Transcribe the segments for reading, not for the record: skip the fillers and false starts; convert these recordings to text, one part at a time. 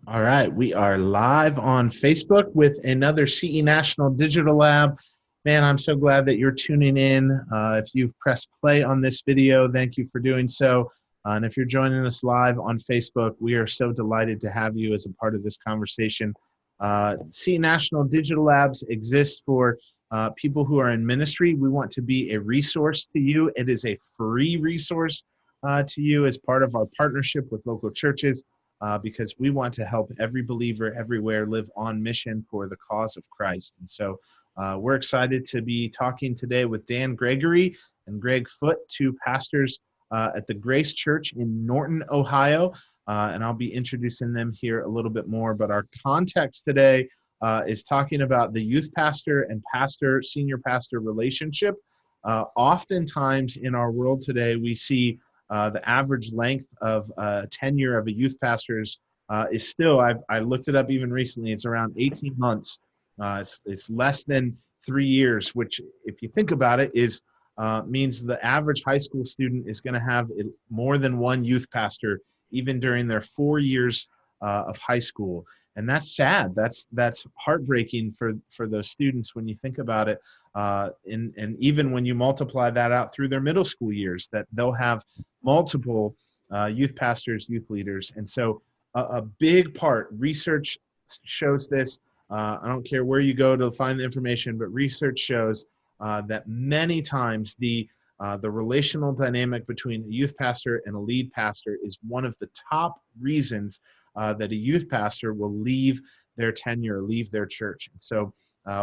All right, we are live on Facebook with another CE National Digital Lab. Man, I'm so glad that you're tuning in. If you've pressed play on this video, thank you for doing so. And if you're joining us live on Facebook, we are so delighted to have you as a part of this conversation. CE National Digital Labs exists for people who are in ministry. We want to be a resource to you. It is a free resource to you as part of our partnership with local churches. Because we want to help every believer everywhere live on mission for the cause of Christ. And so we're excited to be talking today with Dan Gregory and Greg Foote, two pastors at the Grace Church in Norton, Ohio. And I'll be introducing them here a little bit more. But our context today is talking about the youth pastor and pastor, senior pastor relationship. Oftentimes in our world today, we see the average length of tenure of a youth pastor is still, I looked it up even recently, it's around 18 months. It's less than 3 years, which if you think about it means the average high school student is going to have more than one youth pastor even during their 4 years of high school. And that's sad. That's heartbreaking for those students when you think about it. And even when you multiply that out through their middle school years, that they'll have multiple youth pastors, youth leaders. And so a big part, research shows this. I don't care where you go to find the information, but research shows that many times the relational dynamic between a youth pastor and a lead pastor is one of the top reasons that a youth pastor will leave their tenure, leave their church. And so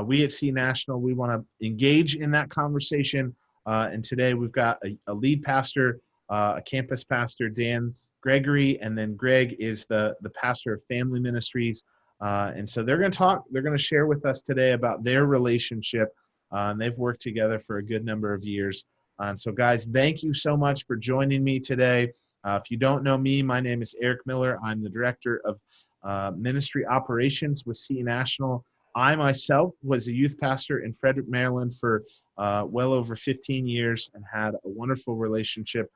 we at CE National, we want to engage in that conversation. And today we've got a lead pastor, a campus pastor, Dan Gregory, and then Greg is the pastor of family ministries. And so they're going to share with us today about their relationship. And they've worked together for a good number of years. And so guys, thank you so much for joining me today. If you don't know me, my name is Eric Miller. I'm the director of ministry operations with CE National. I myself was a youth pastor in Frederick, Maryland for well over 15 years and had a wonderful relationship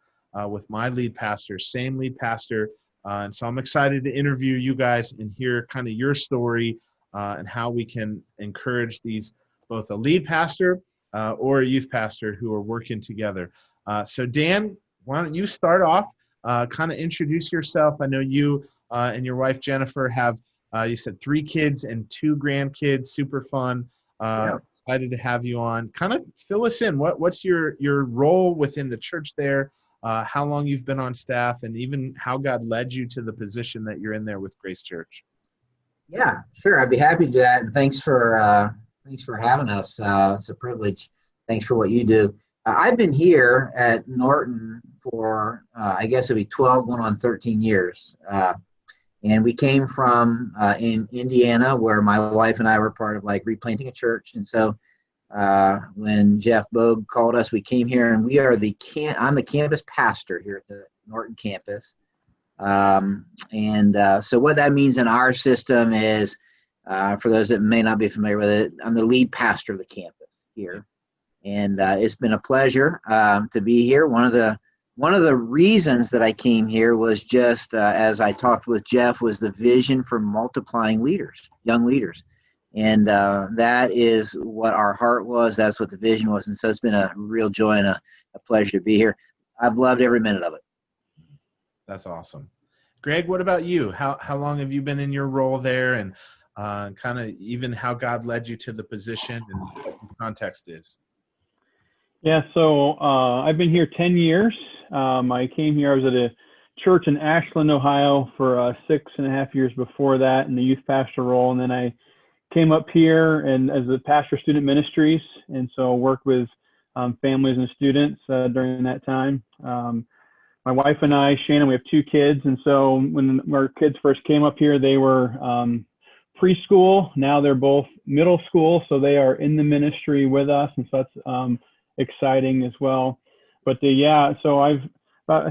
with my lead pastor, same lead pastor. And so I'm excited to interview you guys and hear kind of your story and how we can encourage these, both a lead pastor or a youth pastor who are working together. So Dan, why don't you start off, kind of introduce yourself. I know you and your wife, Jennifer, have, you said 3 kids and 2 grandkids, super fun. Yeah. Excited to have you on. Kind of fill us in. What's your role within the church there? How long you've been on staff, and even how God led you to the position that you're in there with Grace Church. Yeah, sure. I'd be happy to do that. And thanks for having us. It's a privilege. Thanks for what you do. I've been here at Norton for, I guess it'll be 12 going on 13 years. And we came from in Indiana, where my wife and I were part of like replanting a church. And so when Jeff Bogue called us, we came here, and we are I'm the campus pastor here at the Norton campus. So what that means in our system is, for those that may not be familiar with it, I'm the lead pastor of the campus here. And it's been a pleasure to be here. One of the reasons that I came here was just, as I talked with Jeff, was the vision for multiplying leaders, young leaders. And that is what our heart was. That's what the vision was. And so it's been a real joy and a pleasure to be here. I've loved every minute of it. That's awesome. Greg, what about you? How long have you been in your role there, and kind of even how God led you to the position and what the context is? Yeah, so I've been here 10 years. I came here, I was at a church in Ashland, Ohio for 6.5 years before that in the youth pastor role. And then I came up here and as a pastor of student ministries. And so worked with families and students during that time. My wife and I, Shannon, we have 2 kids. And so when our kids first came up here, they were preschool. Now they're both middle school. So they are in the ministry with us. And so that's exciting as well. But so I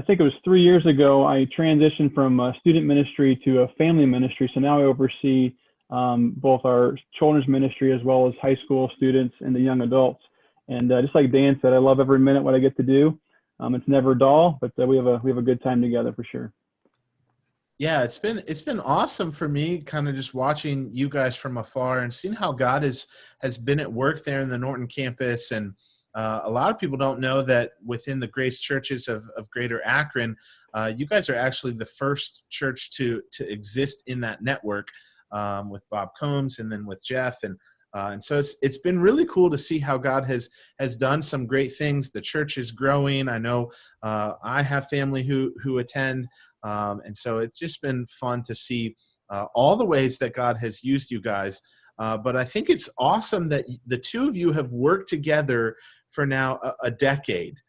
think it was 3 years ago, I transitioned from student ministry to a family ministry. So now I oversee both our children's ministry as well as high school students and the young adults. And just like Dan said, I love every minute what I get to do. It's never dull, but we have a good time together for sure. Yeah, it's been awesome for me, kind of just watching you guys from afar and seeing how God has been at work there in the Norton campus. And a lot of people don't know that within the Grace churches of Greater Akron, you guys are actually the first church to exist in that network, with Bob Combs and then with Jeff. And so it's been really cool to see how God has done some great things. The church is growing. I know I have family who attend. And so it's just been fun to see all the ways that God has used you guys. But I think it's awesome that the two of you have worked together for now a decade.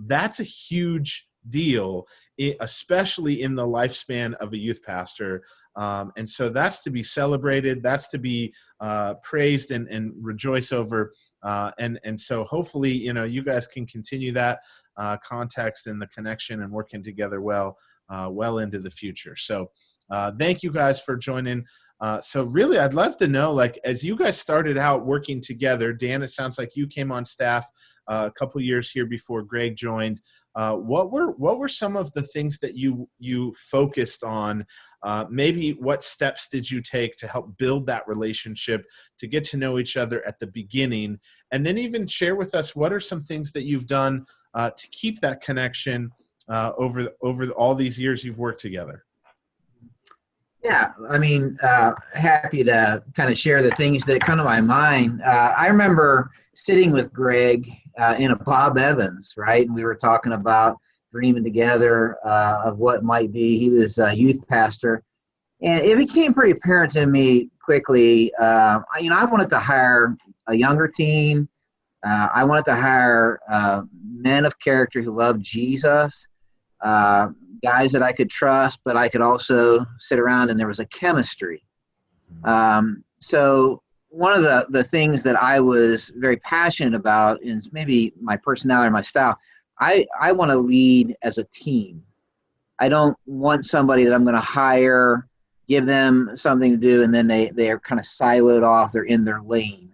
That's a huge deal, especially in the lifespan of a youth pastor. And so that's to be celebrated. That's to be praised and rejoice over. And so hopefully, you guys can continue that context and the connection and working together well into the future. So thank you guys for joining. So really, I'd love to know, like, as you guys started out working together, Dan, it sounds like you came on staff a couple years here before Greg joined. What were some of the things that you focused on? Maybe what steps did you take to help build that relationship, to get to know each other at the beginning, and then even share with us what are some things that you've done to keep that connection over all these years you've worked together? Yeah, I mean, happy to kind of share the things that come to my mind. I remember sitting with Greg in a Bob Evans, right? And we were talking about dreaming together of what might be. He was a youth pastor. And it became pretty apparent to me quickly, I wanted to hire a younger team. I wanted to hire men of character who loved Jesus, guys that I could trust, but I could also sit around and there was a chemistry. So one of the things that I was very passionate about is maybe my personality or my style. I want to lead as a team. I don't want somebody that I'm going to hire, give them something to do, and then they are kind of siloed off. They're in their lane.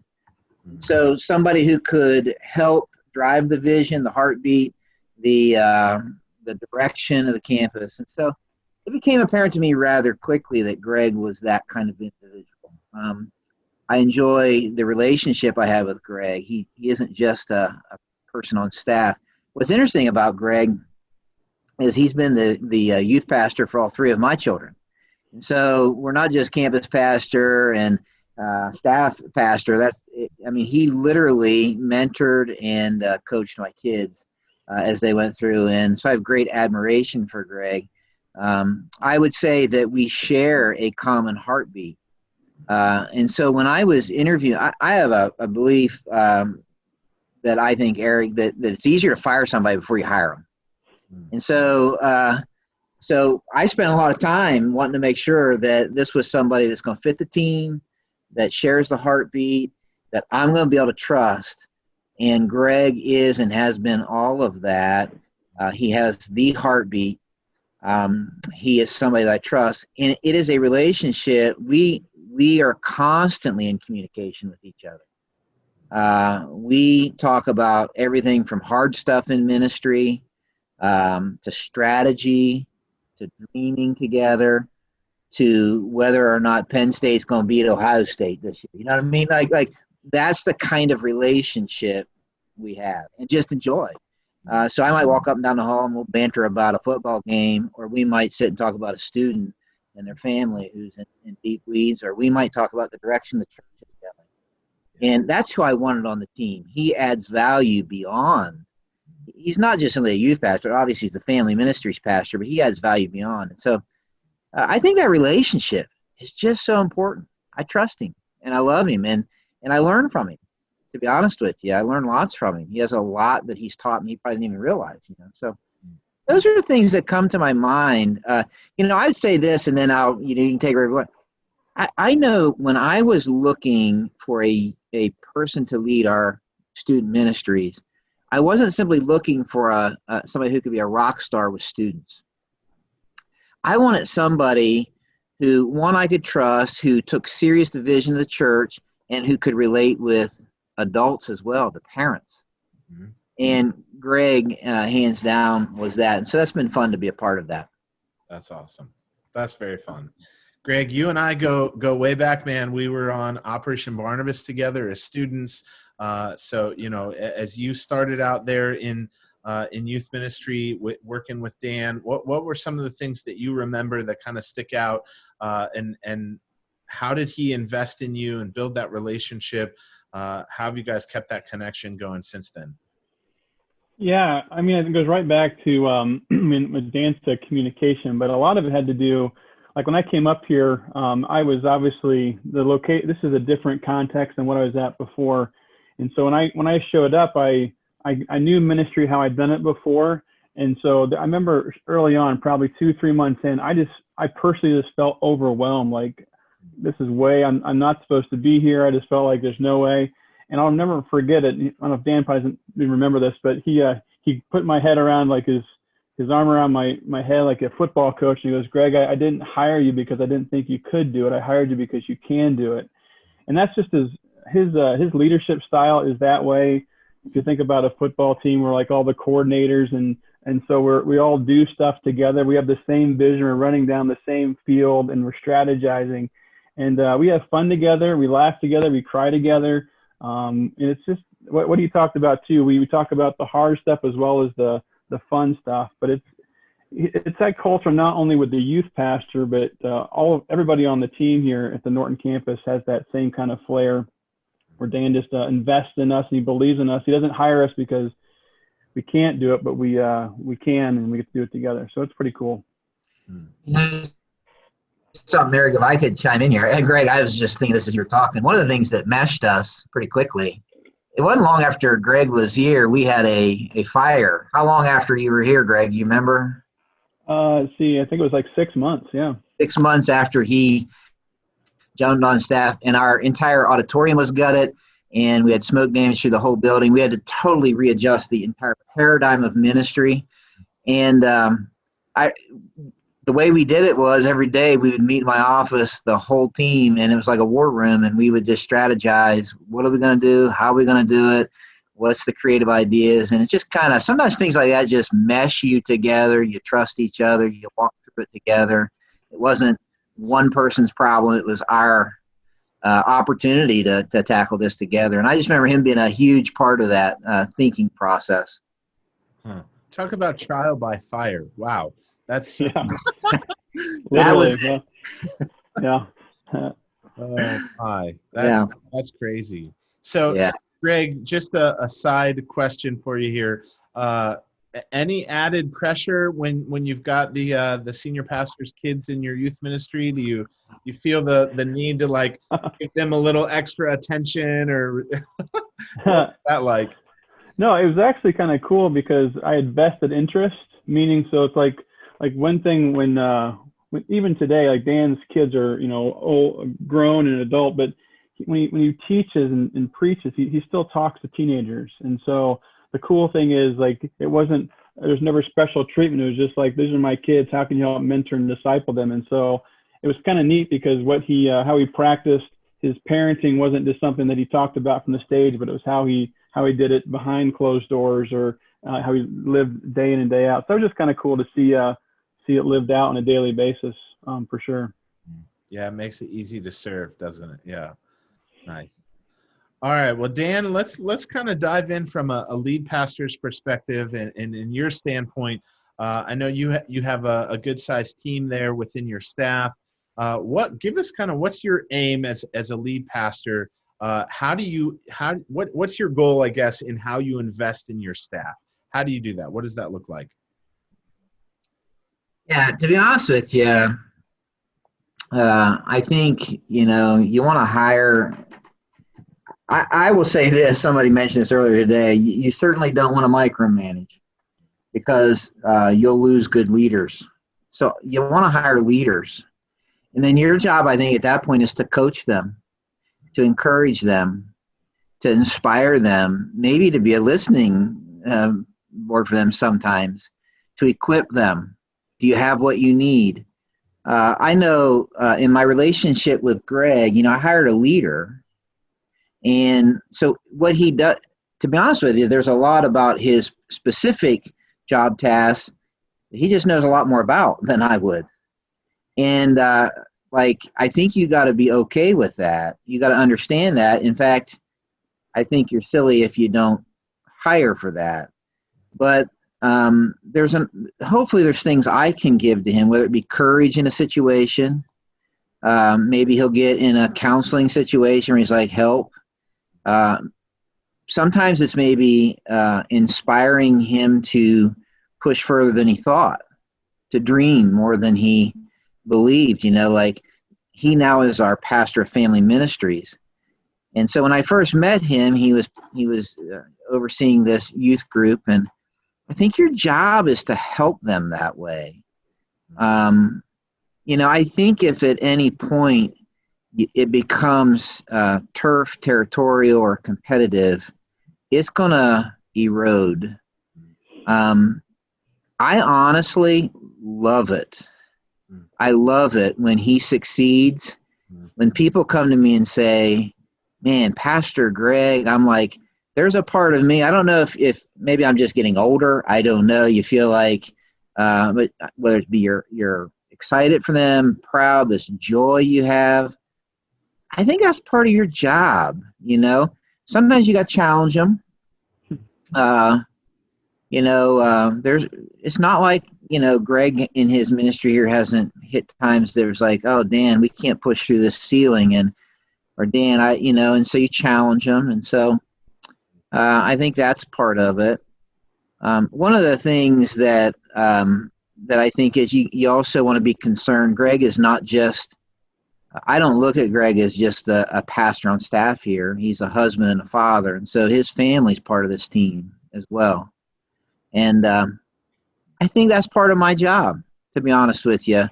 So somebody who could help drive the vision, the heartbeat, the direction of the campus. And so it became apparent to me rather quickly that Greg was that kind of individual. I enjoy the relationship I have with Greg. He isn't just a person on staff. What's interesting about Greg is he's been the youth pastor for all three of my children. And so we're not just campus pastor and staff pastor. He literally mentored and coached my kids as they went through. And so I have great admiration for Greg. I would say that we share a common heartbeat. And so when I was interviewing, I have a belief that I think, Eric, that it's easier to fire somebody before you hire them. And so I spent a lot of time wanting to make sure that this was somebody that's going to fit the team, that shares the heartbeat, that I'm going to be able to trust. And Greg is and has been all of that. He has the heartbeat. He is somebody that I trust. And it is a relationship. We are constantly in communication with each other. We talk about everything from hard stuff in ministry to strategy, to dreaming together, to whether or not Penn State's going to beat Ohio State this year. You know what I mean? Like that's the kind of relationship we have, and just enjoy. So I might walk up and down the hall and we'll banter about a football game, or we might sit and talk about a student and their family who's in deep weeds, or we might talk about the direction the church is going. And that's who I wanted on the team. He adds value beyond. He's not just only a youth pastor. Obviously, he's the family ministries pastor, but he adds value beyond. And so I think that relationship is just so important. I trust him, and I love him, and I learn from him. To be honest with you, I learn lots from him. He has a lot that he's taught me he probably didn't even realize. So those are the things that come to my mind. I would say this, and then you can take it wherever you want. I know when I was looking for a person to lead our student ministries, I wasn't simply looking for somebody who could be a rock star with students. I wanted somebody who, one, I could trust, who took serious the vision of the church, and who could relate with adults as well, the parents. Mm-hmm. And Greg, hands down, was that. And so that's been fun to be a part of that. That's awesome. That's very fun. Greg, you and I go way back, man. We were on Operation Barnabas together as students. So, as you started out there in youth ministry, working with Dan, what were some of the things that you remember that kind of stick out? And how did he invest in you and build that relationship? How have you guys kept that connection going since then? Yeah, I mean, it goes right back to with Dan's to communication, but a lot of it had to do, like when I came up here, I was obviously this is a different context than what I was at before. And so when I showed up, I knew ministry, how I'd done it before. And so I remember early on, probably 2-3 months in, I personally just felt overwhelmed. Like, this is I'm not supposed to be here. I just felt like there's no way. And I'll never forget it. I don't know if Dan probably doesn't even remember this, but he put my head around, like his arm around my head like a football coach. And he goes, Greg, I didn't hire you because I didn't think you could do it. I hired you because you can do it. And that's just his leadership style is that way. If you think about a football team, we're like all the coordinators, and so we all do stuff together. We have the same vision. We're running down the same field, and we're strategizing. And we have fun together. We laugh together. We cry together. And it's just what you talked about too. We talk about the hard stuff as well as the fun stuff. But it's that culture not only with the youth pastor, but everybody on the team here at the Norton campus has that same kind of flair, where Dan just invests in us and he believes in us. He doesn't hire us because we can't do it, but we can, and we get to do it together. So it's pretty cool. Something, Eric, if I could chime in here. And Greg, I was just thinking this as you were talking. One of the things that meshed us pretty quickly, it wasn't long after Greg was here, we had a fire. How long after you were here, Greg? You remember? I think it was like 6 months. Yeah. 6 months after he jumped on staff, and our entire auditorium was gutted, and we had smoke damage through the whole building. We had to totally readjust the entire paradigm of ministry. And the way we did it was every day we would meet in my office, the whole team, and it was like a war room, and we would just strategize, what are we going to do? How are we going to do it? What's the creative ideas? And it's just kind of, sometimes things like that just mesh you together. You trust each other. You walk through it together. It wasn't one person's problem. It was our opportunity to tackle this together. And I just remember him being a huge part of that thinking process. Huh. Talk about trial by fire. Wow. That's literally. Yeah. Oh my, that's crazy. So, Greg, just a side question for you here. Any added pressure when you've got the senior pastor's kids in your youth ministry? Do you feel the need to like give them a little extra attention, or what's that like? No, it was actually kind of cool because I had vested interest, meaning so it's like one thing when even today, like Dan's kids are, old, grown and adult, but when he teaches and preaches, he still talks to teenagers. And so the cool thing is, like, there's never special treatment. It was just like, these are my kids. How can you help mentor and disciple them? And so it was kind of neat because how he practiced his parenting wasn't just something that he talked about from the stage, but it was how he did it behind closed doors, or how he lived day in and day out. So it was just kind of cool to see it lived out on a daily basis, for sure. Yeah, it makes it easy to serve, doesn't it? Yeah, nice. All right, well, Dan, let's kind of dive in from a lead pastor's perspective and in your standpoint. I know you have a good sized team there within your staff. Give us kind of what's your aim as a lead pastor? What's your goal, I guess, in how you invest in your staff? How do you do that? What does that look like? Yeah, to be honest with you, I think, you want to hire. I will say this, somebody mentioned this earlier today, you certainly don't want to micromanage, because you'll lose good leaders. So you want to hire leaders. And then your job, I think, at that point is to coach them, to encourage them, to inspire them, maybe to be a listening board for them sometimes, to equip them. Do you have what you need? I know in my relationship with Greg, I hired a leader. And so what he does, to be honest with you, there's a lot about his specific job tasks that he just knows a lot more about than I would. And like, I think you got to be okay with that. You got to understand that. In fact, I think you're silly if you don't hire for that. But hopefully there's things I can give to him, whether it be courage in a situation. Maybe he'll get in a counseling situation where he's like, help. Sometimes it's maybe inspiring him to push further than he thought, to dream more than he believed. Like, he now is our pastor of family ministries. And so when I first met him, he was overseeing this youth group, and I think your job is to help them that way. I think if at any point it becomes turf, territorial, or competitive, it's going to erode. I honestly love it. I love it when he succeeds. When people come to me and say, man, Pastor Greg, I'm like, there's a part of me, I don't know if maybe I'm just getting older. I don't know. You feel like, but whether it be you're excited for them, proud, this joy you have, I think that's part of your job. Sometimes you got to challenge them. It's not like, Greg in his ministry here hasn't hit times there's like, oh, Dan, we can't push through this ceiling, or Dan, and so you challenge them. And so I think that's part of it. One of the things that I think is you also want to be concerned. Greg is not just, I don't look at Greg as just a pastor on staff here. He's a husband and a father. And so his family's part of this team as well. And I think that's part of my job, to be honest with you.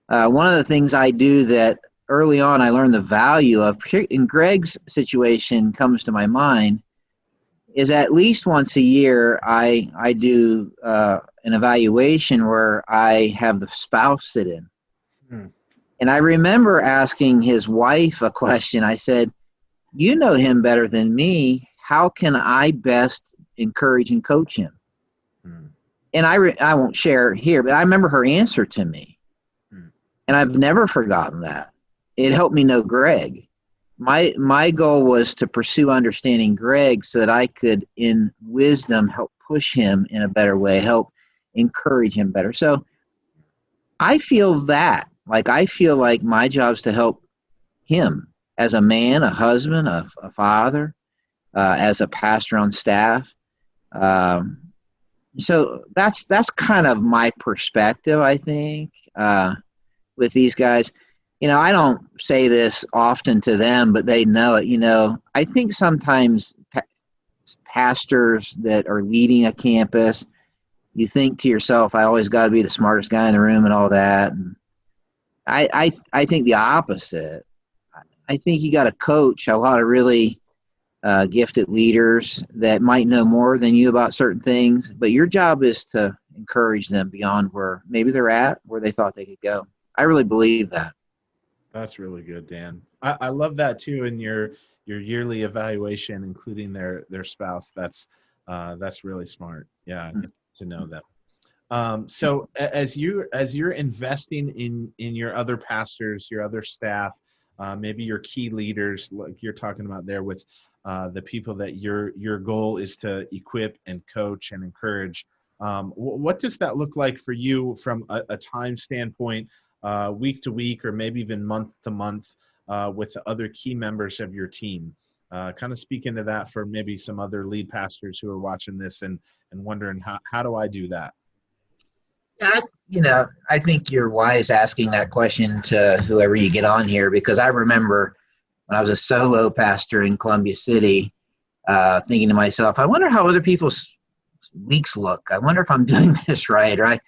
One of the things I do that early on I learned the value of, in Greg's situation comes to my mind, is at least once a year I do an evaluation where I have the spouse sit in. And I remember asking his wife a question. I said, you know him better than me. How can I best encourage and coach him? And I won't share here, but I remember her answer to me. And I've never forgotten that. It helped me know Greg. My goal was to pursue understanding Greg so that I could, in wisdom, help push him in a better way, help encourage him better. So I feel that. I feel like my job is to help him as a man, a husband, a father, as a pastor on staff. So that's kind of my perspective, I think, with these guys. I don't say this often to them, but they know it. I think sometimes pastors that are leading a campus, you think to yourself, I always got to be the smartest guy in the room and all that. And I think the opposite. I think you got to coach a lot of really gifted leaders that might know more than you about certain things, but your job is to encourage them beyond where maybe they're at, where they thought they could go. I really believe that. That's really good, Dan. I love that too. In your yearly evaluation, including their spouse, that's really smart. Yeah, to know that. So as you're investing in your other pastors, your other staff, maybe your key leaders, like you're talking about there with the people that your goal is to equip and coach and encourage. What does that look like for you from a time standpoint, week to week, or maybe even month to month, with the other key members of your team? Kind of speak into that for maybe some other lead pastors who are watching this and wondering how do I do that? Yeah, I think you're wise asking that question to whoever you get on here, because I remember when I was a solo pastor in Columbia City, thinking to myself, I wonder how other people's weeks look. I wonder if I'm doing this right?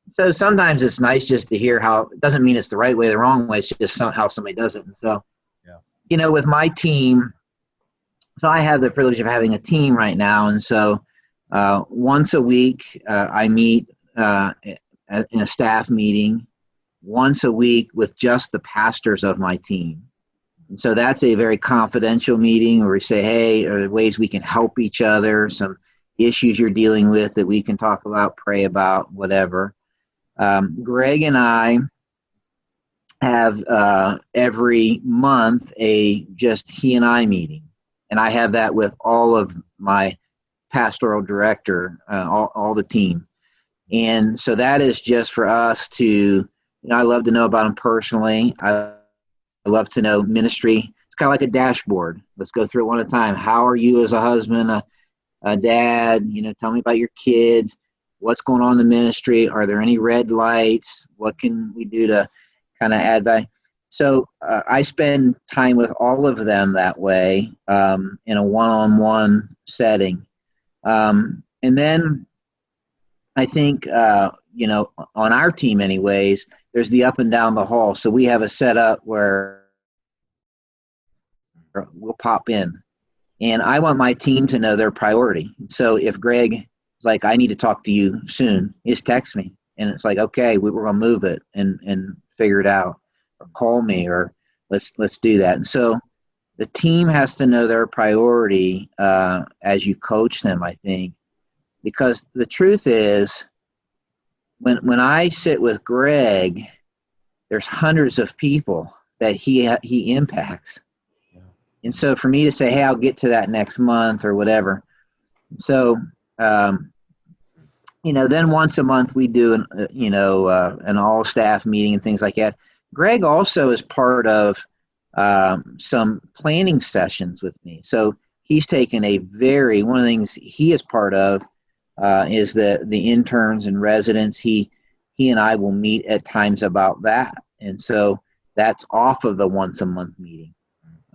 So sometimes it's nice just to hear how, it doesn't mean it's the right way or the wrong way, it's just how somebody does it. And so, with my team, so I have the privilege of having a team right now. And so once a week, I meet in a staff meeting once a week with just the pastors of my team. And so that's a very confidential meeting where we say, hey, are there ways we can help each other, some issues you're dealing with that we can talk about, pray about, whatever. Greg and I have every month a just he and I meeting, and I have that with all of my pastoral director, all the team. And so that is just for us to, I love to know about them personally. I love to know ministry. It's kind of like a dashboard. Let's go through it one at a time. How are you as a husband, a dad? Tell me about your kids. What's going on in the ministry? Are there any red lights? What can we do to kind of add value? So I spend time with all of them that way, in a one-on-one setting. And then I think, on our team anyways, there's the up and down the hall. So we have a setup where we'll pop in. And I want my team to know their priority. So if Greg is like, I need to talk to you soon, just text me. And it's like, okay, we're going to move it and figure it out. Or call me, or let's do that. And so the team has to know their priority as you coach them, I think. Because the truth is, when I sit with Greg, there's hundreds of people that he impacts. Yeah. And so for me to say, hey, I'll get to that next month or whatever. So, then once a month we do an all staff meeting and things like that. Greg also is part of some planning sessions with me. So he's taken one of the things he is part of is the interns and residents. He and I will meet at times about that. And so that's off of the once a month meeting.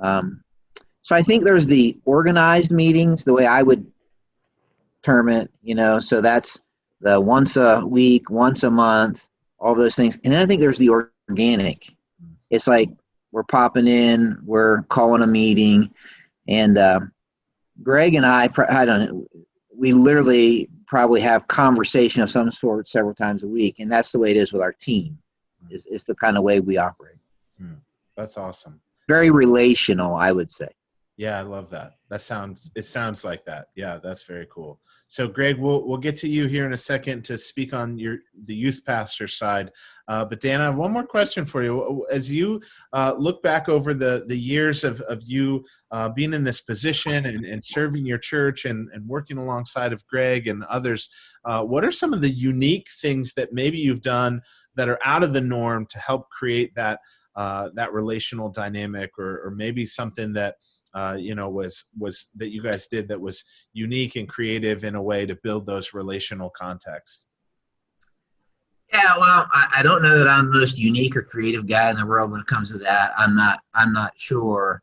So I think there's the organized meetings, the way I would term it, so that's the once a week, once a month, all those things. And then I think there's the organic. It's like we're popping in, we're calling a meeting, and Greg and I don't know, we literally probably have conversation of some sort several times a week, and that's the way it is with our team. It's the kind of way we operate. That's awesome. Very relational, I would say. Yeah, I love that. It sounds like that. Yeah, that's very cool. So Greg, we'll get to you here in a second to speak on the youth pastor side. But Dan, I have one more question for you. As you look back over the years of you being in this position and serving your church and working alongside of Greg and others, what are some of the unique things that maybe you've done that are out of the norm to help create that relational dynamic, or maybe something that was that you guys did that was unique and creative in a way to build those relational contexts? Yeah, well, I don't know that I'm the most unique or creative guy in the world when it comes to that. I'm not sure.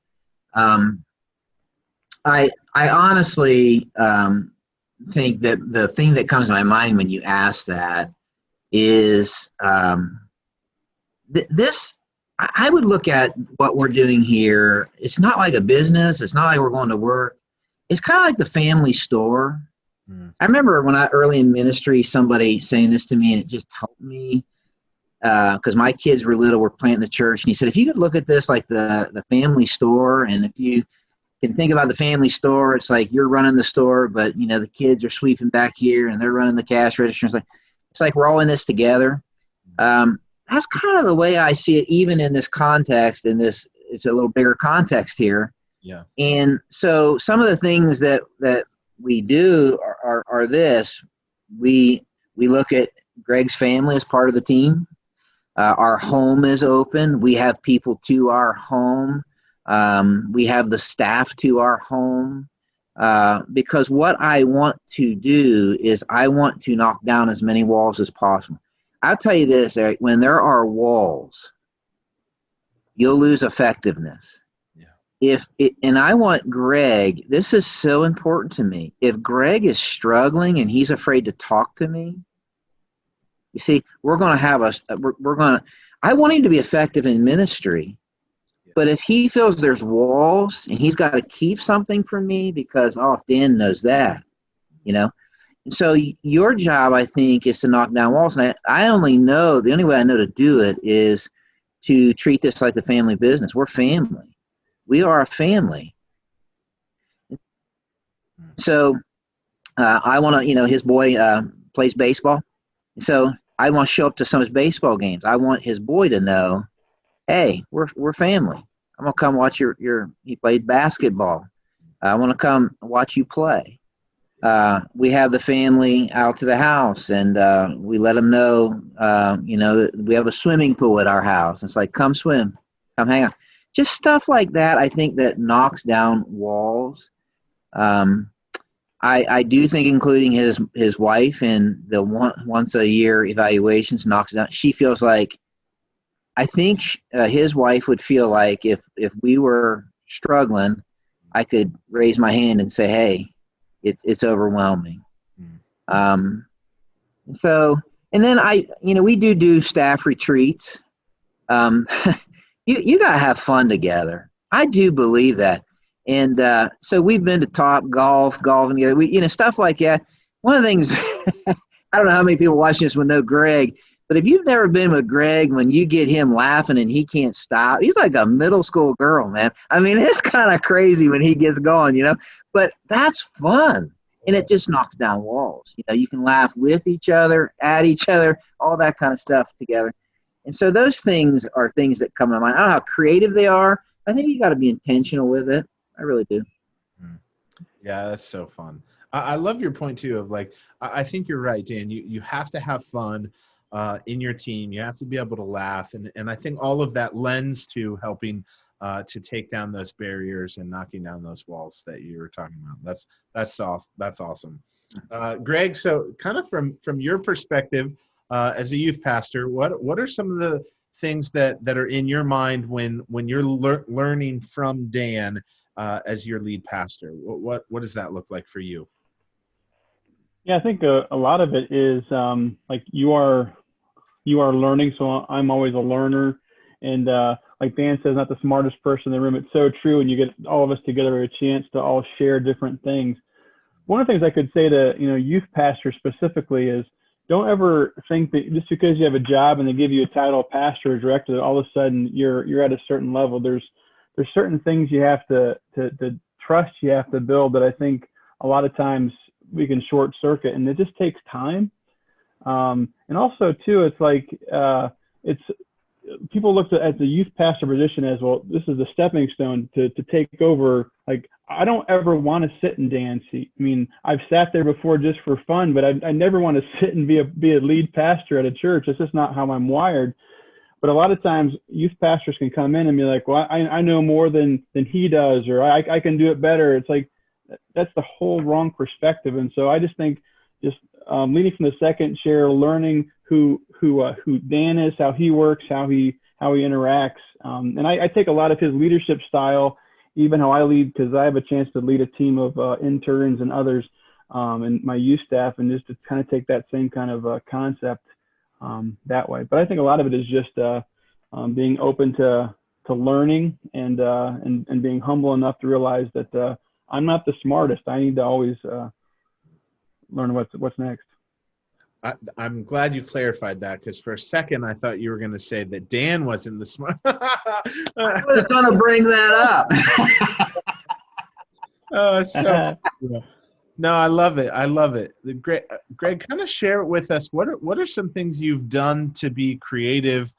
I honestly think that the thing that comes to my mind when you ask that is this. I would look at what we're doing here. It's not like a business. It's not like we're going to work. It's kind of like the family store. I remember when early in ministry, somebody saying this to me, and it just helped me because my kids were little, we're planting the church. And he said, if you could look at this like the family store, and if you can think about the family store, it's like you're running the store, but the kids are sweeping back here and they're running the cash register. It's like we're all in this together. That's kind of the way I see it, even in this context. It's a little bigger context here. Yeah. And so some of the things that we do are this. We look at Greg's family as part of the team. Our home is open. We have people to our home. We have the staff to our home. Because what I want to do is I want to knock down as many walls as possible. I'll tell you this, Eric, when there are walls, you'll lose effectiveness. Yeah. And I want Greg, this is so important to me. If Greg is struggling and he's afraid to talk to me, you see, I want him to be effective in ministry. Yeah. But if he feels there's walls and he's got to keep something from me because, Dan knows that, So your job, I think, is to knock down walls. And the only way I know to do it is to treat this like the family business. We're family. We are a family. So I want to, his boy plays baseball. So I want to show up to some of his baseball games. I want his boy to know hey, we're family. I'm gonna come watch you played basketball. I want to come watch you play. We have the family out to the house, and we let them know, that we have a swimming pool at our house. It's like, come swim, come hang out. Just stuff like that, I think that knocks down walls. I do think including his wife in the once a year evaluations knocks down. She feels like, I think his wife would feel like if we were struggling, I could raise my hand and say, hey, it's overwhelming. So, and then we do staff retreats. You got to have fun together. I do believe that. And so we've been to golfing together, stuff like that. One of the things, I don't know how many people watching this would know Greg, but if you've never been with Greg, when you get him laughing and he can't stop, he's like a middle school girl, man. I mean, it's kind of crazy when he gets going, but that's fun. And it just knocks down walls. You can laugh with each other, at each other, all that kind of stuff together. And so those things are things that come to mind. I don't know how creative they are. I think you got to be intentional with it. I really do. Yeah, that's so fun. I love your point too of like, I think you're right, Dan. You have to have fun in your team. You have to be able to laugh. And I think all of that lends to helping to take down those barriers and knocking down those walls that you were talking about. That's awesome. Greg, so kind of from your perspective as a youth pastor, what are some of the things that are in your mind when you're learning from Dan as your lead pastor? What does that look like for you? Yeah, I think a lot of it is like you are learning. So I'm always a learner, and like Dan says, not the smartest person in the room. It's so true, and you get all of us together a chance to all share different things. One of the things I could say to youth pastors specifically is, don't ever think that just because you have a job and they give you a title of pastor or director, that all of a sudden you're at a certain level. There's certain things you have to trust, you have to build, that I think a lot of times we can short circuit, and it just takes time. And also too, it's like people look at the youth pastor position as, well, this is a stepping stone to take over. Like, I don't ever want to sit in Dan's seat. I mean, I've sat there before just for fun, but I never want to sit and be a lead pastor at a church. It's just not how I'm wired. But a lot of times youth pastors can come in and be like, well, I know more than he does, or I can do it better. It's like, that's the whole wrong perspective. And so I just think leading from the second chair, learning who Dan is, how he works, how he interacts. And I take a lot of his leadership style, even how I lead, because I have a chance to lead a team of interns and others and my youth staff, and just to kind of take that same kind of concept that way. But I think a lot of it is just being open to learning and being humble enough to realize that I'm not the smartest. I need to always learn what's next. I'm glad you clarified that, because for a second I thought you were going to say that Dan wasn't the smart. I was going to bring that up. No, I love it. I love it. Greg, kind of share it with us. What are some things you've done to be creative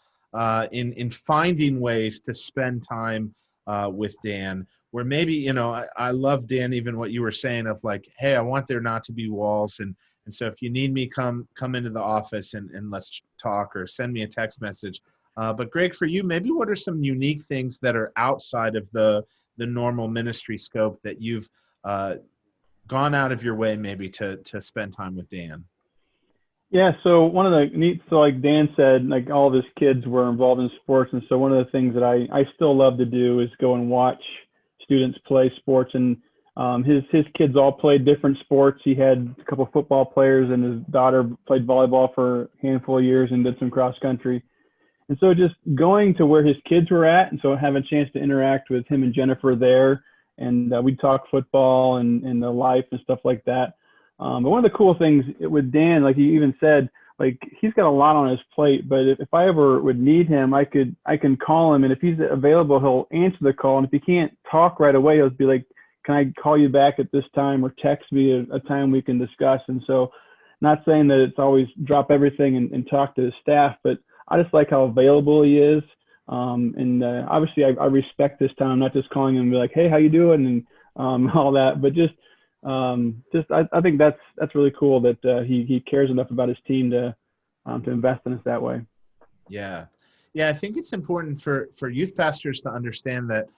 in finding ways to spend time with Dan? Where maybe, I love, Dan, even what you were saying of like, hey, I want there not to be walls. And so if you need me, come into the office and let's talk, or send me a text message. But Greg, for you, maybe what are some unique things that are outside of the normal ministry scope that you've gone out of your way maybe to spend time with Dan? Yeah, so one of the so like Dan said, like all of his kids were involved in sports. And so one of the things that I still love to do is go and watch students play sports, and his kids all played different sports. He had a couple of football players, and his daughter played volleyball for a handful of years and did some cross country. And so just going to where his kids were at, and so having a chance to interact with him and Jennifer there, and we'd talk football and the life and stuff like that. But one of the cool things with Dan, like he even said, like he's got a lot on his plate, but if I ever would need him, I can call him, and if he's available, he'll answer the call. And if he can't talk right away, he'll be like, can I call you back at this time, or text me a time we can discuss. And so, not saying that it's always drop everything and talk to his staff, but I just like how available he is. Obviously I respect this time. I'm not just calling him and be like, hey, how you doing? And all that, but I think that's really cool that he cares enough about his team to invest in us that way. Yeah. Yeah. I think it's important for youth pastors to understand that,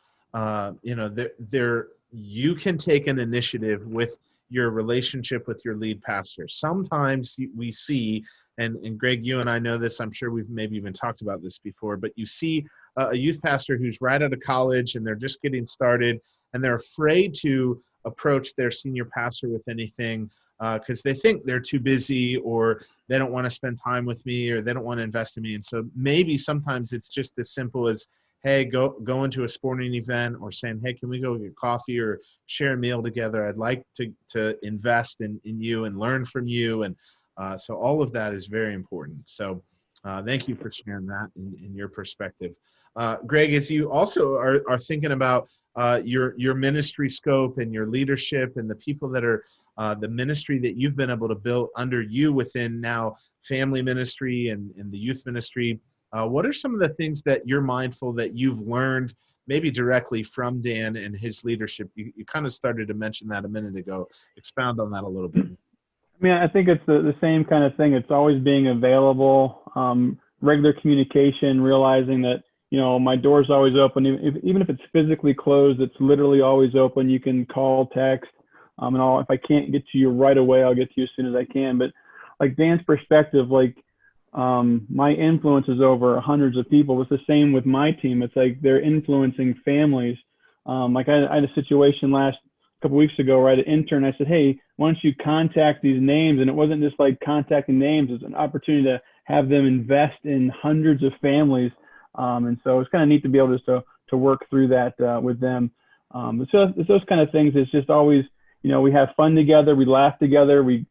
you can take an initiative with your relationship with your lead pastor. Sometimes we see, and Greg, you and I know this, I'm sure we've maybe even talked about this before, but you see a youth pastor who's right out of college and they're just getting started and they're afraid to approach their senior pastor with anything because they think they're too busy or they don't want to spend time with me or they don't want to invest in me. And so maybe sometimes it's just as simple as, hey, go into a sporting event, or saying, hey, can we go get coffee or share a meal together? I'd like to invest in you and learn from you. And so all of that is very important. So thank you for sharing that in your perspective. Greg, as you also are thinking about your ministry scope and your leadership and the people that are the ministry that you've been able to build under you within now family ministry and the youth ministry, what are some of the things that you're mindful that you've learned maybe directly from Dan and his leadership? You kind of started to mention that a minute ago. Expound on that a little bit. I mean, I think it's the same kind of thing. It's always being available, regular communication, realizing that, my door's always open. Even if it's physically closed, it's literally always open. You can call, text, if I can't get to you right away, I'll get to you as soon as I can. But like Dan's perspective, my influence is over hundreds of people. It's the same with my team. It's like they're influencing families. I had a situation a couple weeks ago where I had an intern. I said, hey, why don't you contact these names? And it wasn't just like contacting names. It's an opportunity to have them invest in hundreds of families. And so it's kind of neat to be able to work through that with them. It's those kind of things. It's just always, we have fun together. We laugh together. We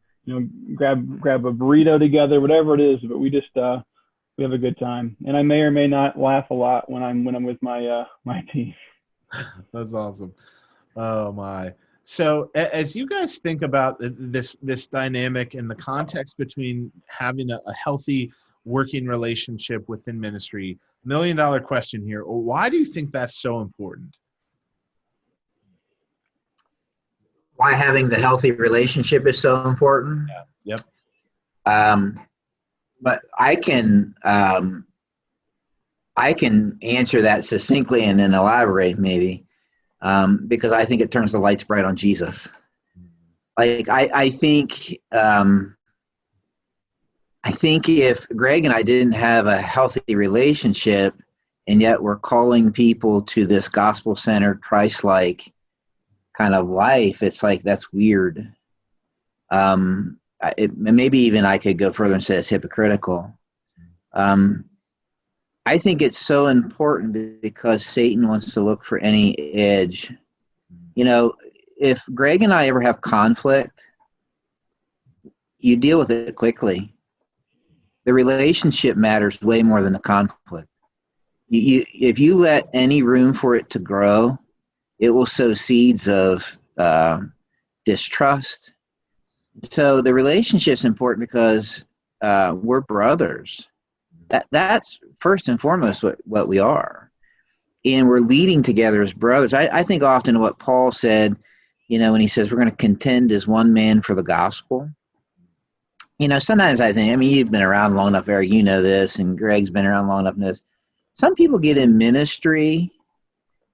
grab a burrito together, whatever it is, but we just we have a good time. And I may or may not laugh a lot when I'm with my team. That's awesome. Oh my. So as you guys think about this dynamic and the context between having a healthy working relationship within ministry, $1 million question here. Why do you think that's so important? Why having the healthy relationship is so important? Yeah. Yep. But I can answer that succinctly and then elaborate maybe, because I think it turns the lights bright on Jesus. I think if Greg and I didn't have a healthy relationship, and yet we're calling people to this gospel-centered, Christ-like kind of life, it's like that's weird. Maybe even I could go further and say it's hypocritical. I think it's so important because Satan wants to look for any edge. If Greg and I ever have conflict, you deal with it quickly. The relationship matters way more than the conflict. If you let any room for it to grow, it will sow seeds of distrust. So the relationship's important because we're brothers. That's first and foremost what we are. And we're leading together as brothers. I think often what Paul said, when he says we're going to contend as one man for the gospel. Sometimes I think, you've been around long enough, Eric, this, and Greg's been around long enough in this. Some people get in ministry,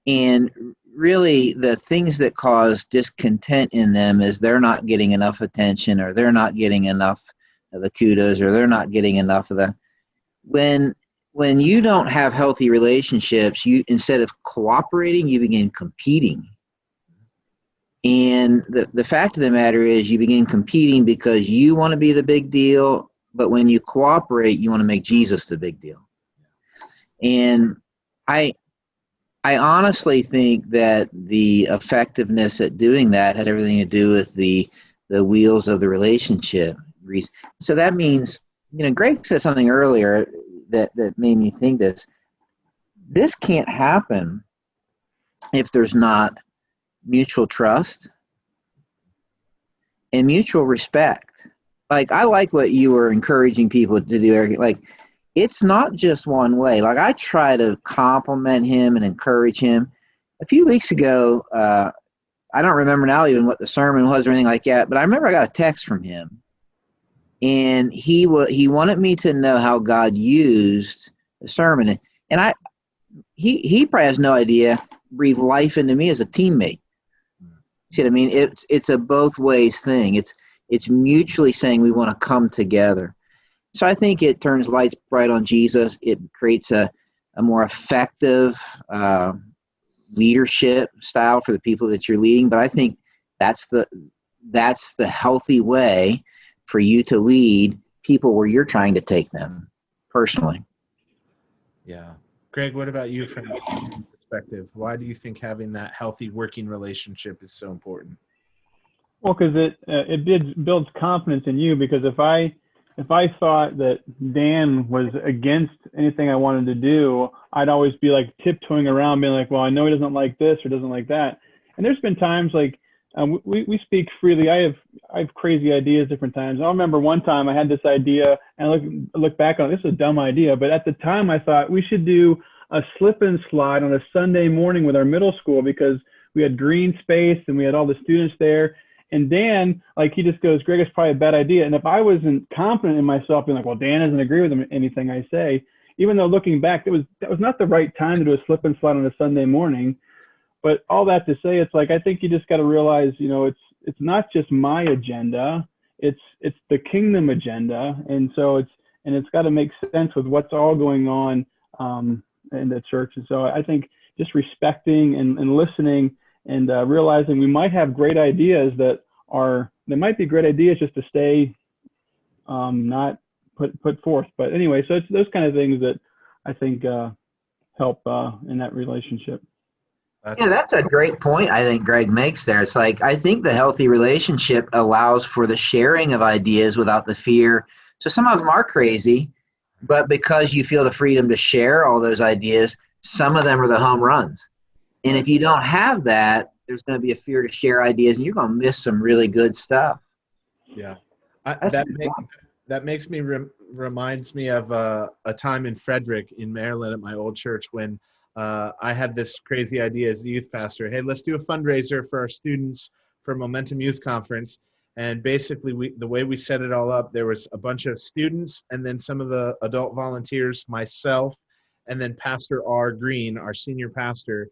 and really the things that cause discontent in them is they're not getting enough attention, or they're not getting enough of the kudos, or they're not getting enough of the... When you don't have healthy relationships, you, instead of cooperating, you begin competing. And the fact of the matter is you begin competing because you want to be the big deal, but when you cooperate, you want to make Jesus the big deal. And I honestly think that the effectiveness at doing that has everything to do with the wheels of the relationship. So that means, Greg said something earlier that made me think this can't happen if there's not mutual trust and mutual respect. I like what you were encouraging people to do, Eric. it's not just one way. Like, I try to compliment him and encourage him. A few weeks ago, I don't remember now even what the sermon was or anything like that, but I remember I got a text from him, and he wanted me to know how God used the sermon, and he probably has no idea, breathed life into me as a teammate. See what I mean? It's a both ways thing. It's mutually saying we want to come together. So I think it turns lights bright on Jesus. It creates a more effective leadership style for the people that you're leading. But I think that's the healthy way for you to lead people where you're trying to take them personally. Yeah. Greg, what about you from your perspective? Why do you think having that healthy working relationship is so important? Well, because it builds confidence in you. Because if I thought that Dan was against anything I wanted to do, I'd always be like tiptoeing around, being like, well, I know he doesn't like this or doesn't like that. And there's been times like we speak freely. I have crazy ideas different times. I remember one time I had this idea, and I look back on it, this is a dumb idea, but at the time I thought we should do a slip and slide on a Sunday morning with our middle school, because we had green space and we had all the students there. And Dan, like, he just goes, Greg, it's probably a bad idea. And if I wasn't confident in myself, being like, well, Dan doesn't agree with anything I say, even though looking back, that was not the right time to do a slip and slide on a Sunday morning. But all that to say, it's like, I think you just got to realize, it's not just my agenda, it's the kingdom agenda. And so it's got to make sense with what's all going on in the church. And so I think just respecting and listening, and realizing we might have great ideas they might be great ideas just to stay not put forth. But anyway, so it's those kind of things that I think help in that relationship. That's a great point I think Greg makes there. It's like, I think the healthy relationship allows for the sharing of ideas without the fear. So some of them are crazy, but because you feel the freedom to share all those ideas, some of them are the home runs. And if you don't have that, there's going to be a fear to share ideas, and you're going to miss some really good stuff. Yeah. That makes me reminds me of a time in Frederick in Maryland at my old church when I had this crazy idea as the youth pastor. Hey, let's do a fundraiser for our students for Momentum Youth Conference. And basically, the way we set it all up, there was a bunch of students and then some of the adult volunteers, myself, and then Pastor R. Green, our senior pastor.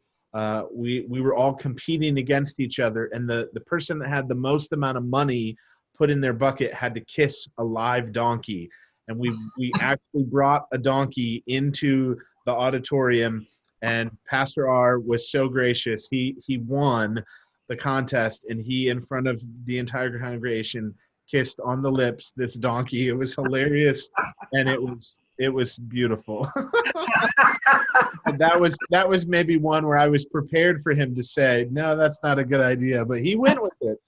We were all competing against each other, and the person that had the most amount of money put in their bucket had to kiss a live donkey. And we actually brought a donkey into the auditorium, and Pastor R was so gracious. He won the contest, and he, in front of the entire congregation, kissed on the lips this donkey. It was hilarious, and it was beautiful. And that was maybe one where I was prepared for him to say, no, that's not a good idea, but he went with it.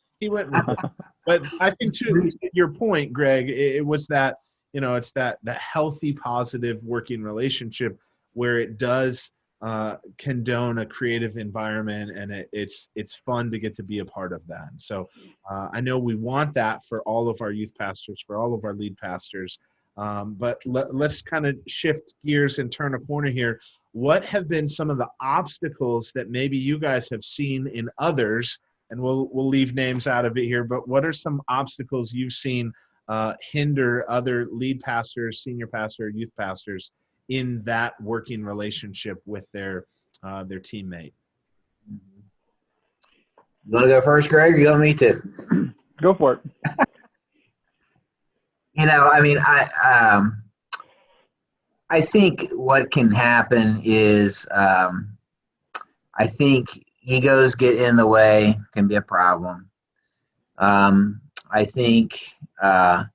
But I think, to your point, Greg, it was that, it's that healthy, positive working relationship where it does condone a creative environment, and it's fun to get to be a part of that. And so I know we want that for all of our youth pastors, for all of our lead pastors. But let's kind of shift gears and turn a corner here. What have been some of the obstacles that maybe you guys have seen in others? And we'll leave names out of it here, but what are some obstacles you've seen hinder other lead pastors, senior pastor, youth pastors in that working relationship with their teammate? You want to go first, Greg, or you want me to? Go for it. I think what can happen is I think egos get in the way, can be a problem. I think I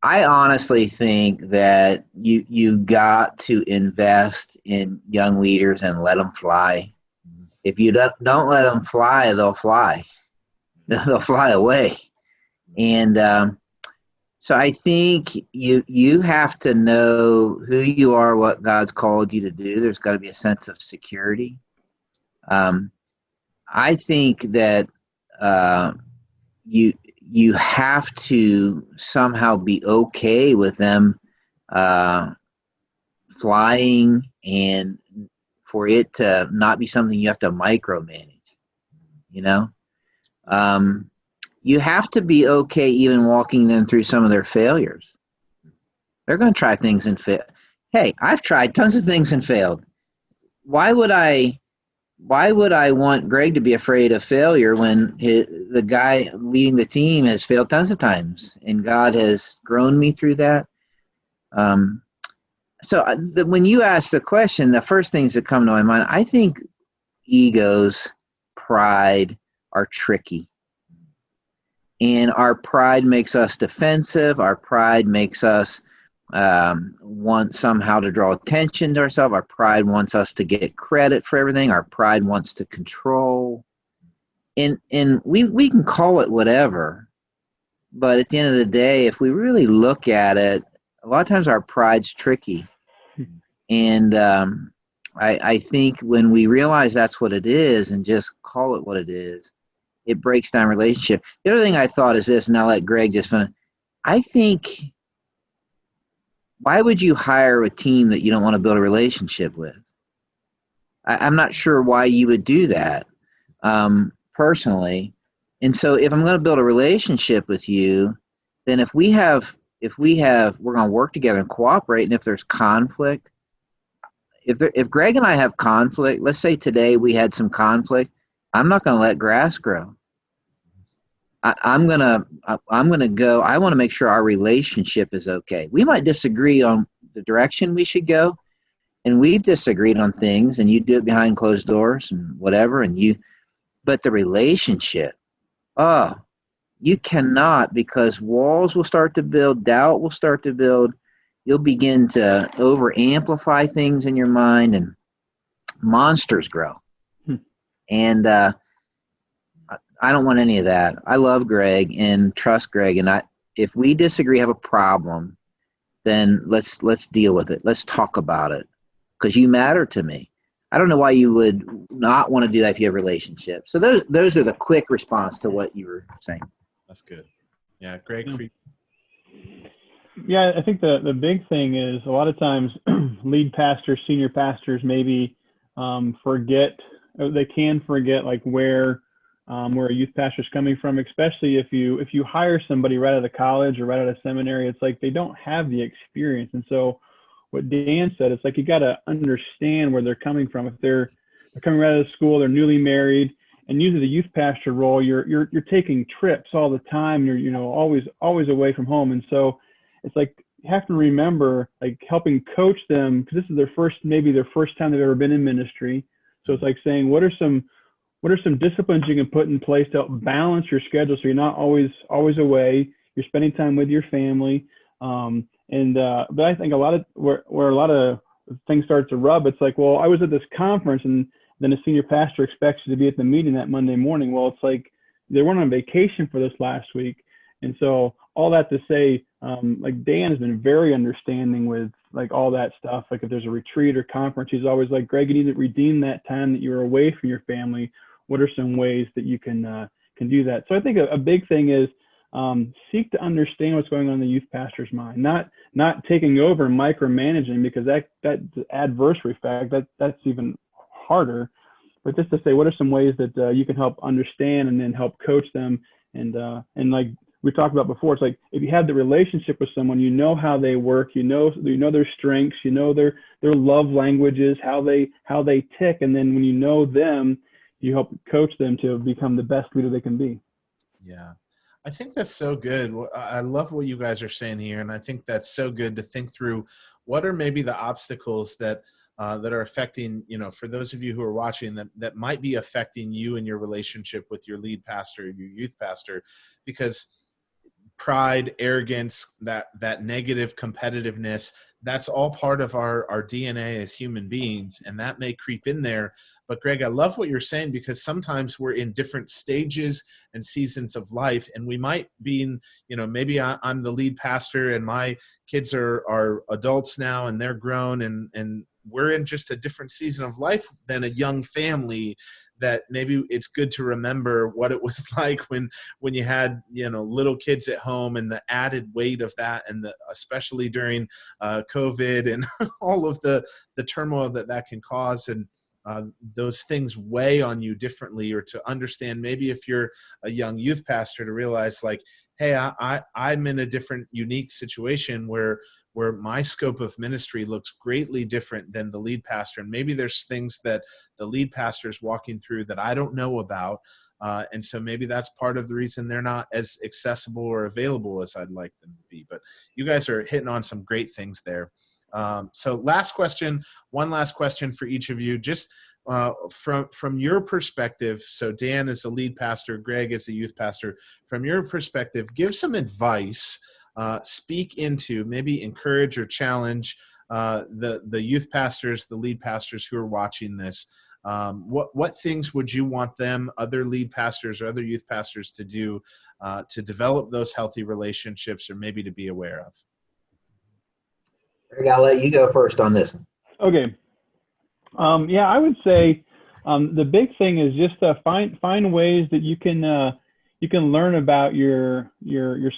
honestly think that you got to invest in young leaders and let them fly. If you don't let them fly, they'll fly. They'll fly away. And so I think you have to know who you are, what God's called you to do. There's got to be a sense of security. I think that you have to somehow be okay with them flying, and for it to not be something you have to micromanage. You know, you have to be okay even walking them through some of their failures. They're going to try things and fail. Hey, I've tried tons of things and failed. Why would I want Greg to be afraid of failure when the guy leading the team has failed tons of times, and God has grown me through that? When you ask the question, the first things that come to my mind, I think egos, pride are tricky. And our pride makes us defensive. Our pride makes us want somehow to draw attention to ourselves. Our pride wants us to get credit for everything. Our pride wants to control. And we can call it whatever. But at the end of the day, if we really look at it, a lot of times our pride's tricky. And I think when we realize that's what it is and just call it what it is, it breaks down relationship. The other thing I thought is this, and I'll let Greg just finish. I think, why would you hire a team that you don't want to build a relationship with? I'm not sure why you would do that, personally. And so if I'm going to build a relationship with you, then we're going to work together and cooperate. And if there's conflict, if Greg and I have conflict, let's say today we had some conflict, I'm not going to let grass grow. I'm gonna go. I want to make sure our relationship is okay. We might disagree on the direction we should go, and we've disagreed on things, and you do it behind closed doors and whatever, but the relationship, you cannot, because walls will start to build, doubt will start to build. You'll begin to over amplify things in your mind, and monsters grow. And I don't want any of that. I love Greg and trust Greg. And if we disagree, have a problem, then let's deal with it. Let's talk about it, because you matter to me. I don't know why you would not want to do that if you have a relationship. So those are the quick response to what you were saying. That's good. Yeah, Greg. Yeah, I think the big thing is a lot of times lead pastors, senior pastors maybe forget like where a youth pastor is coming from, especially if you hire somebody right out of college or right out of seminary. It's like they don't have the experience. And so what Dan said, it's like you got to understand where they're coming from. If they're coming right out of school, they're newly married, and usually the youth pastor role, you're taking trips all the time. You're always away from home. And so it's like you have to remember, like, helping coach them, because this is their first time they've ever been in ministry. So it's like saying, what are some disciplines you can put in place to help balance your schedule so you're not always away, you're spending time with your family. But I think where a lot of things start to rub, it's like, well, I was at this conference, and then a senior pastor expects you to be at the meeting that Monday morning. Well, it's like they weren't on vacation for this last week. And so all that to say, like, Dan has been very understanding with like all that stuff. Like if there's a retreat or conference, he's always like, Greg, you need to redeem that time that you're away from your family. What are some ways that you can do that? So I think a big thing is seek to understand what's going on in the youth pastor's mind, not taking over and micromanaging, because that adversary effect, that's even harder. But just to say, what are some ways that you can help understand and then help coach them? And like we talked about before, it's like if you have the relationship with someone, you know how they work, you know their strengths, you know their love languages, how they tick, and then when you know them, you help coach them to become the best leader they can be. Yeah. I think that's so good. I love what you guys are saying here. And I think that's so good to think through what are maybe the obstacles that are affecting, for those of you who are watching, that might be affecting you and your relationship with your lead pastor, your youth pastor, because pride, arrogance, that negative competitiveness, that's all part of our DNA as human beings, and that may creep in there. But Greg, I love what you're saying, because sometimes we're in different stages and seasons of life, and we might be in, maybe I'm the lead pastor and my kids are adults now and they're grown, and we're in just a different season of life than a young family that maybe it's good to remember what it was like when you had, little kids at home, and the added weight of that, and especially during COVID and all of the turmoil that can cause, and those things weigh on you differently. Or to understand, maybe if you're a young youth pastor, to realize like, hey, I'm in a different, unique situation where my scope of ministry looks greatly different than the lead pastor. And maybe there's things that the lead pastor is walking through that I don't know about. And so maybe that's part of the reason they're not as accessible or available as I'd like them to be. But you guys are hitting on some great things there. So one last question for each of you, just from your perspective. So Dan is a lead pastor, Greg is a youth pastor. From your perspective, give some advice, speak into, maybe encourage or challenge the youth pastors, the lead pastors who are watching this. What things would you want them, other lead pastors or other youth pastors, to do to develop those healthy relationships, or maybe to be aware of? Greg, I'll let you go first on this one. Okay. Yeah, I would say the big thing is just find ways that you can learn about your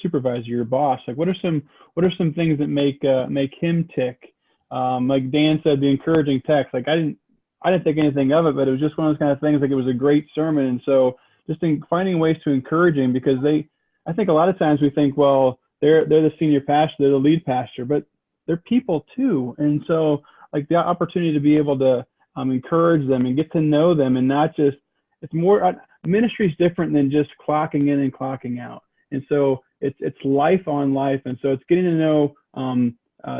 supervisor, your boss. Like, what are some things that make him tick? Like Dan said, the encouraging text. Like, I didn't think anything of it, but it was just one of those kind of things. Like, it was a great sermon, and so just finding ways to encourage him, because I think a lot of times we think, well, they're the senior pastor, they're the lead pastor, but they're people too. And so like the opportunity to be able to encourage them and get to know them, and not just, it's more, ministry is different than just clocking in and clocking out. And so it's life on life. And so it's getting to know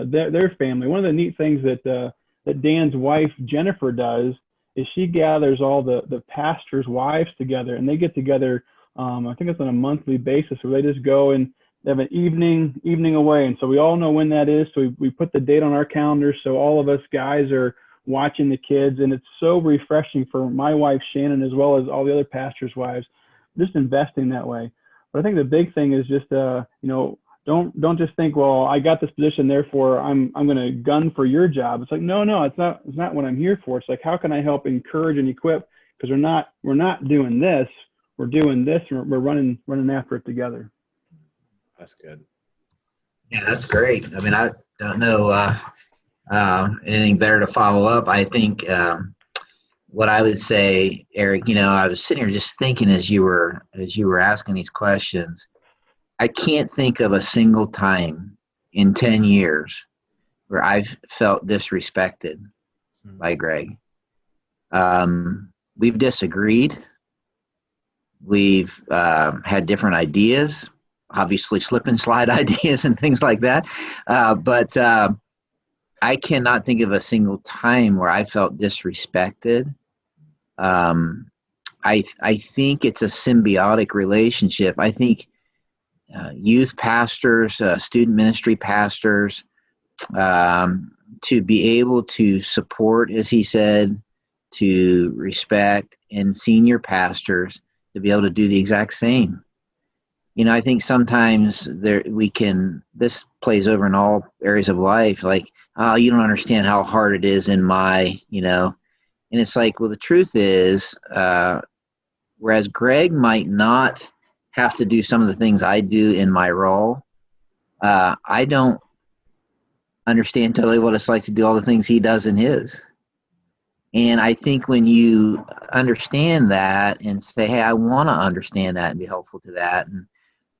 their family. One of the neat things that Dan's wife, Jennifer, does is she gathers all the pastors' wives together, and they get together, I think it's on a monthly basis, where they just go and they have an evening away. And so we all know when that is. So we put the date on our calendar, so all of us guys are watching the kids. And it's so refreshing for my wife, Shannon, as well as all the other pastors' wives, just investing that way. But I think the big thing is just, don't just think, well, I got this position, therefore I'm going to gun for your job. It's like, no, it's not what I'm here for. It's like, how can I help encourage and equip? Because we're not doing this. We're doing this. We're running after it together. That's good. Yeah, that's great. I mean, I don't know anything better to follow up. I think what I would say, Eric, I was sitting here just thinking as you were asking these questions. I can't think of a single time in 10 years where I've felt disrespected by Greg. We've disagreed. We've had different ideas, obviously slip and slide ideas and things like that. But I cannot think of a single time where I felt disrespected. I think it's a symbiotic relationship. I think youth pastors, student ministry pastors, to be able to support, as he said, to respect, and senior pastors to be able to do the exact same. I think sometimes this plays over in all areas of life, like, oh, you don't understand how hard it is in my, and it's like, well, the truth is, whereas Greg might not have to do some of the things I do in my role, I don't understand totally what it's like to do all the things he does in his. And I think when you understand that and say, hey, I want to understand that and be helpful to that, and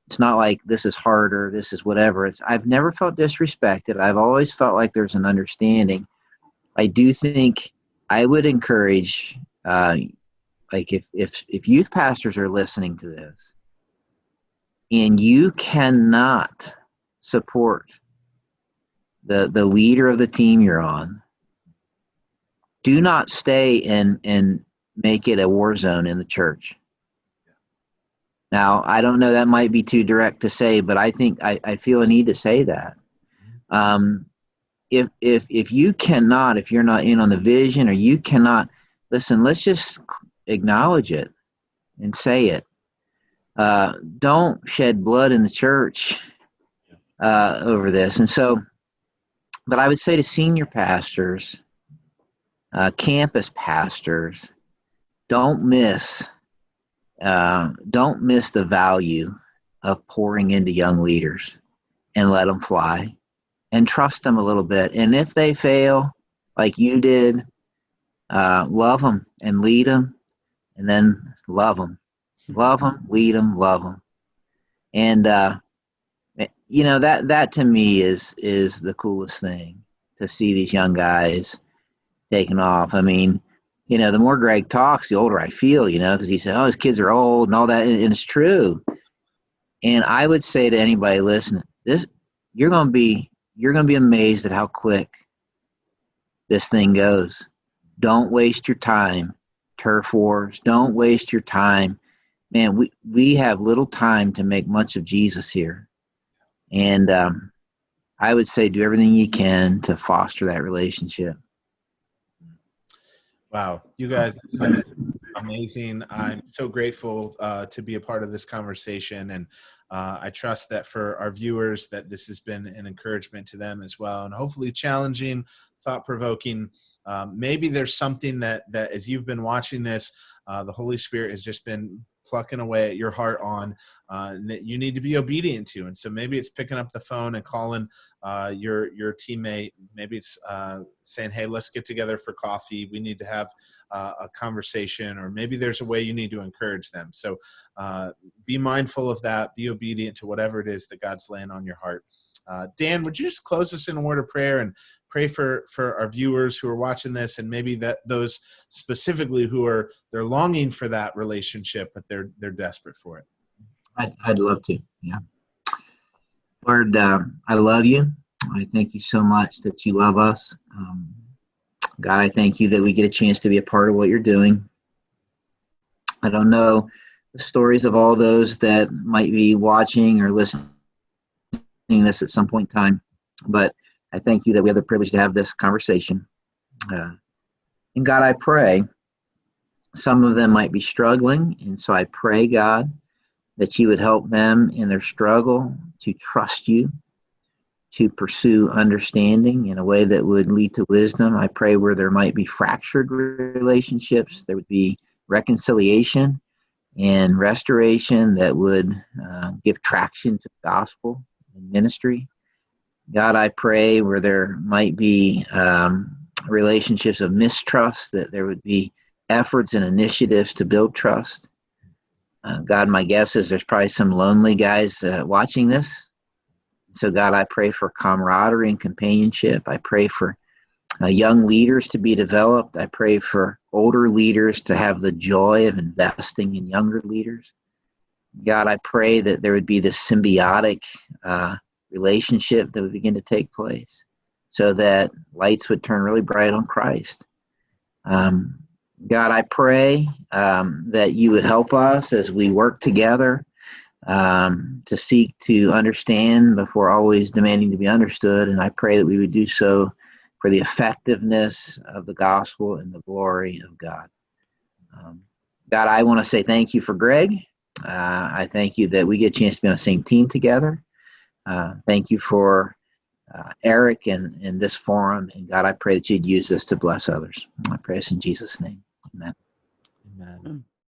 it's not like this is harder, this is whatever. I've never felt disrespected. I've always felt like there's an understanding. I do think I would encourage, like if youth pastors are listening to this, and you cannot support the leader of the team you're on, do not stay and make it a war zone in the church. Now, I don't know, that might be too direct to say, but I think I feel a need to say that. If you cannot, if you're not in on the vision, or you cannot, listen, let's just acknowledge it and say it. Don't shed blood in the church over this. And so, but I would say to senior pastors, campus pastors, don't miss the value of pouring into young leaders, and let them fly and trust them a little bit. And if they fail, like you did, love them and lead them, and then love them, lead them, love them. And that to me is the coolest thing, to see these young guys taking off. I mean, the more Greg talks, the older I feel, because he said, "Oh, his kids are old," and all that, and it's true. And I would say to anybody listening, you're gonna be amazed at how quick this thing goes. Don't waste your time, turf wars. Don't waste your time, man. We have little time to make much of Jesus here, and I would say do everything you can to foster that relationship. Wow, you guys, this is amazing. I'm so grateful to be a part of this conversation, and I trust that for our viewers that this has been an encouragement to them as well, and hopefully challenging, thought-provoking. Maybe there's something that as you've been watching this, the Holy Spirit has just been plucking away at your heart on that you need to be obedient to. And so maybe it's picking up the phone and calling your teammate. Maybe it's saying, "Hey, let's get together for coffee. We need to have a conversation." Or maybe there's a way you need to encourage them. So be mindful of that. Be obedient to whatever it is that God's laying on your heart. Dan, would you just close us in a word of prayer and pray for our viewers who are watching this, and maybe that those specifically they're longing for that relationship, but they're desperate for it. I'd love to. Yeah. Lord, I love you. I thank you so much that you love us. God, I thank you that we get a chance to be a part of what you're doing. I don't know the stories of all those that might be watching or listening to this at some point in time, but I thank you that we have the privilege to have this conversation. And God, I pray some of them might be struggling, and so I pray, God, that you would help them in their struggle to trust you, to pursue understanding in a way that would lead to wisdom. I pray where there might be fractured relationships, there would be reconciliation and restoration that would give traction to the gospel and ministry. God, I pray where there might be relationships of mistrust, that there would be efforts and initiatives to build trust. God, my guess is there's probably some lonely guys watching this. So God, I pray for camaraderie and companionship. I pray for young leaders to be developed. I pray for older leaders to have the joy of investing in younger leaders. God, I pray that there would be this symbiotic relationship that would begin to take place so that lights would turn really bright on Christ. God, I pray that you would help us as we work together to seek to understand before always demanding to be understood. And I pray that we would do so for the effectiveness of the gospel and the glory of God. God, I want to say thank you for Greg. I thank you that we get a chance to be on the same team together. Thank you for Eric and this forum. And God, I pray that you'd use this to bless others. I pray this in Jesus' name. Amen. Amen.